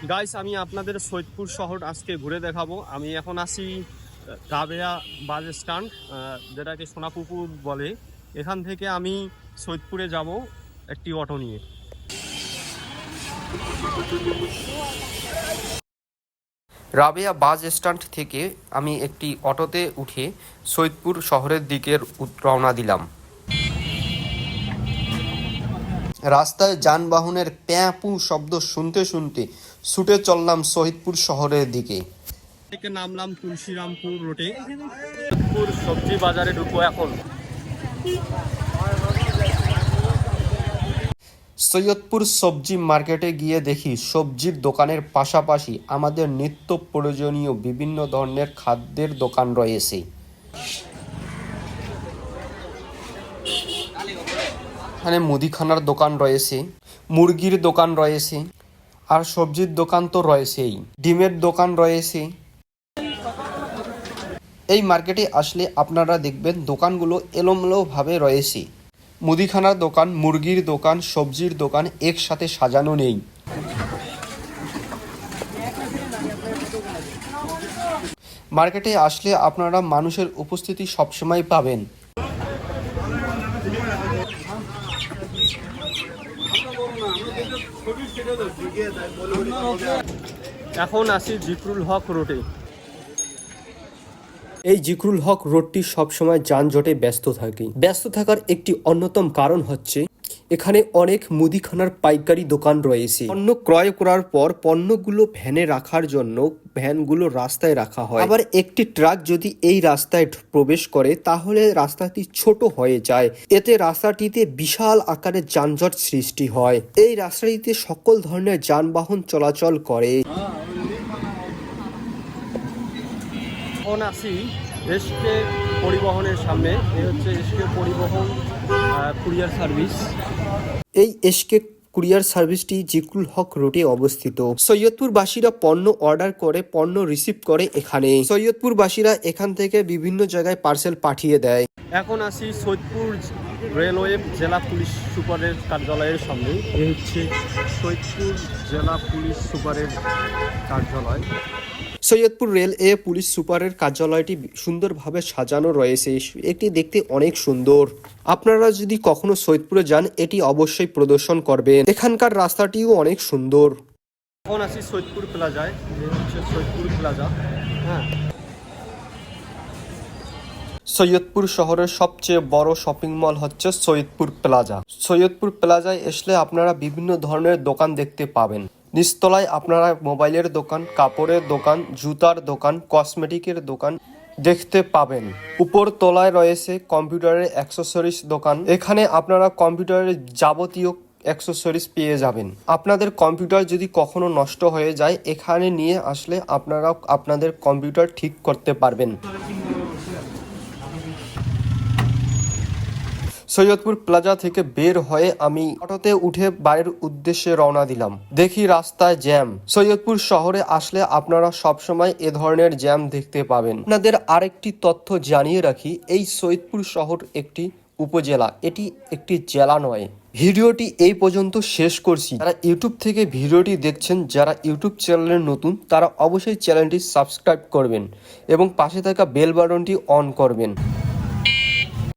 Guys, আমি আপনাদের সৈয়দপুর শহর আজকে ঘুরে দেখাবো। আমি এখন আছি রাবেয়া বাস স্ট্যান্ড, যেটাকে সোনাপুকুর বলে। এখান থেকে আমি সৈয়দপুরে যাব একটি অটো নিয়ে। রাবেয়া বাস স্ট্যান্ড থেকে আমি একটি অটোতে উঠে সৈয়দপুর শহরের দিকে রওনা দিলাম। রাস্তায় যানবাহনের প্যাঁ-পু শব্দ শুনতে শুনতে ছুটে চললাম সৈয়দপুর শহরের দিকে। থেকে নামলাম তুলসীরামপুর রোডে। সৈয়দপুর সবজি বাজারে ঢুকবো এখন। সৈয়দপুর সবজি মার্কেটে গিয়ে দেখি সবজির দোকানের পাশাপাশি আমাদের নিত্য প্রয়োজনীয় বিভিন্ন ধরনের খাদ্যের দোকান রয়েছে। এখানে মুদিখানার দোকান রয়েছে, মুরগির দোকান রয়েছে, আর সবজির দোকান তো রয়েছেই, ডিমের দোকান রয়েছে। এই মার্কেটে আসলে আপনারা দেখবেন দোকানগুলো এলোমেলোভাবে রয়েছে। মুদিখানার দোকান, মুরগির দোকান, সবজির দোকান একসাথে সাজানো নেই। মার্কেটে আসলে আপনারা মানুষের উপস্থিতি সবসময় পাবেন। এখন আসি জিকরুল হক রোডে। এই জিকরুল হক রোডটি সবসময় যানজটে ব্যস্ত থাকে। ব্যস্ত থাকার একটি অন্যতম কারণ হচ্ছে এখানে অনেক মুদিখানার পাইকারি দোকান রয়েছে। পণ্য ক্রয় করার পর পণ্যগুলো ভ্যানে রাখার জন্য ভ্যানগুলো রাস্তায় রাখা হয়। আবার একটি ট্রাক যদি এই রাস্তায় প্রবেশ করে তাহলে রাস্তাটি ছোট হয়ে যায়। এতে রাস্তাটিতে বিশাল আকারের যানজট সৃষ্টি হয়। এই রাস্তাটিতে সকল ধরনের যানবাহন চলাচল করে। এখন আসি এসকে পরিবহনের সামনে। এই হচ্ছে এসকে পরিবহন কুরিয়ার সার্ভিস। এই এসকে কুরিয়ার সার্ভিসটি জিকরুল হক রোডে অবস্থিত। সৈয়দপুরবাসীরা পণ্য অর্ডার করে পণ্য রিসিভ করে এখানে। সৈয়দপুরবাসীরা এখান থেকে বিভিন্ন জায়গায় পার্সেল পাঠিয়ে দেয়। এখন আসি সৈয়দপুর রেলওয়ে জেলা পুলিশ সুপারের কার্যালয়ের সামনে। এই হচ্ছে সৈয়দপুর জেলা পুলিশ সুপারের কার্যালয়। সৈয়দপুর রেলওয়ে পুলিশ সুপারের কার্যালয়টি সুন্দরভাবে সাজানো রয়েছে। এটি দেখতে অনেক সুন্দর। আপনারা যদি কখনো সৈয়দপুরে যান এটি অবশ্যই প্রদর্শন করবেন। এখানকার রাস্তাটিও অনেক সুন্দর। এখন আসি সৈয়দপুর প্লাজায়। এই হচ্ছে সৈয়দপুর প্লাজা। হ্যাঁ, সৈয়দপুর শহরের সবচেয়ে বড় শপিং মল হচ্ছে সৈয়দপুর প্লাজা। সৈয়দপুর প্লাজায় আসলে আপনারা বিভিন্ন ধরনের দোকান দেখতে পাবেন। নিচতলায় আপনারা মোবাইলের দোকান, কাপড়ের দোকান, জুতার দোকান, কসমেটিকের দোকান দেখতে পাবেন। উপর তলায় রয়েছে কম্পিউটারের অ্যাক্সেসরিজ দোকান। এখানে আপনারা কম্পিউটারের যাবতীয় অ্যাক্সেসরিজ পেয়ে যাবেন। আপনাদের কম্পিউটার যদি কখনো নষ্ট হয়ে যায় এখানে নিয়ে আসলে আপনারা আপনাদের কম্পিউটার ঠিক করতে পারবেন। সৈয়দপুর প্লাজা থেকে বের হয়ে আমি অটোতে উঠে বাড়ির উদ্দেশ্যে রওনা দিলাম। দেখি রাস্তায় জ্যাম। সৈয়দপুর শহরে আসলে আপনারা সবসময় এ ধরনের জ্যাম দেখতে পাবেন। আপনাদের আরেকটি তথ্য জানিয়ে রাখি, এই সৈয়দপুর শহর একটি উপজেলা, এটি একটি জেলা নয়। ভিডিওটি এই পর্যন্ত শেষ করছি। যারা ইউটিউব থেকে ভিডিওটি দেখছেন, যারা ইউটিউব চ্যানেলের নতুন, তারা অবশ্যই চ্যানেলটি সাবস্ক্রাইব করবেন এবং পাশে থাকা বেল বাটনটি অন করবেন।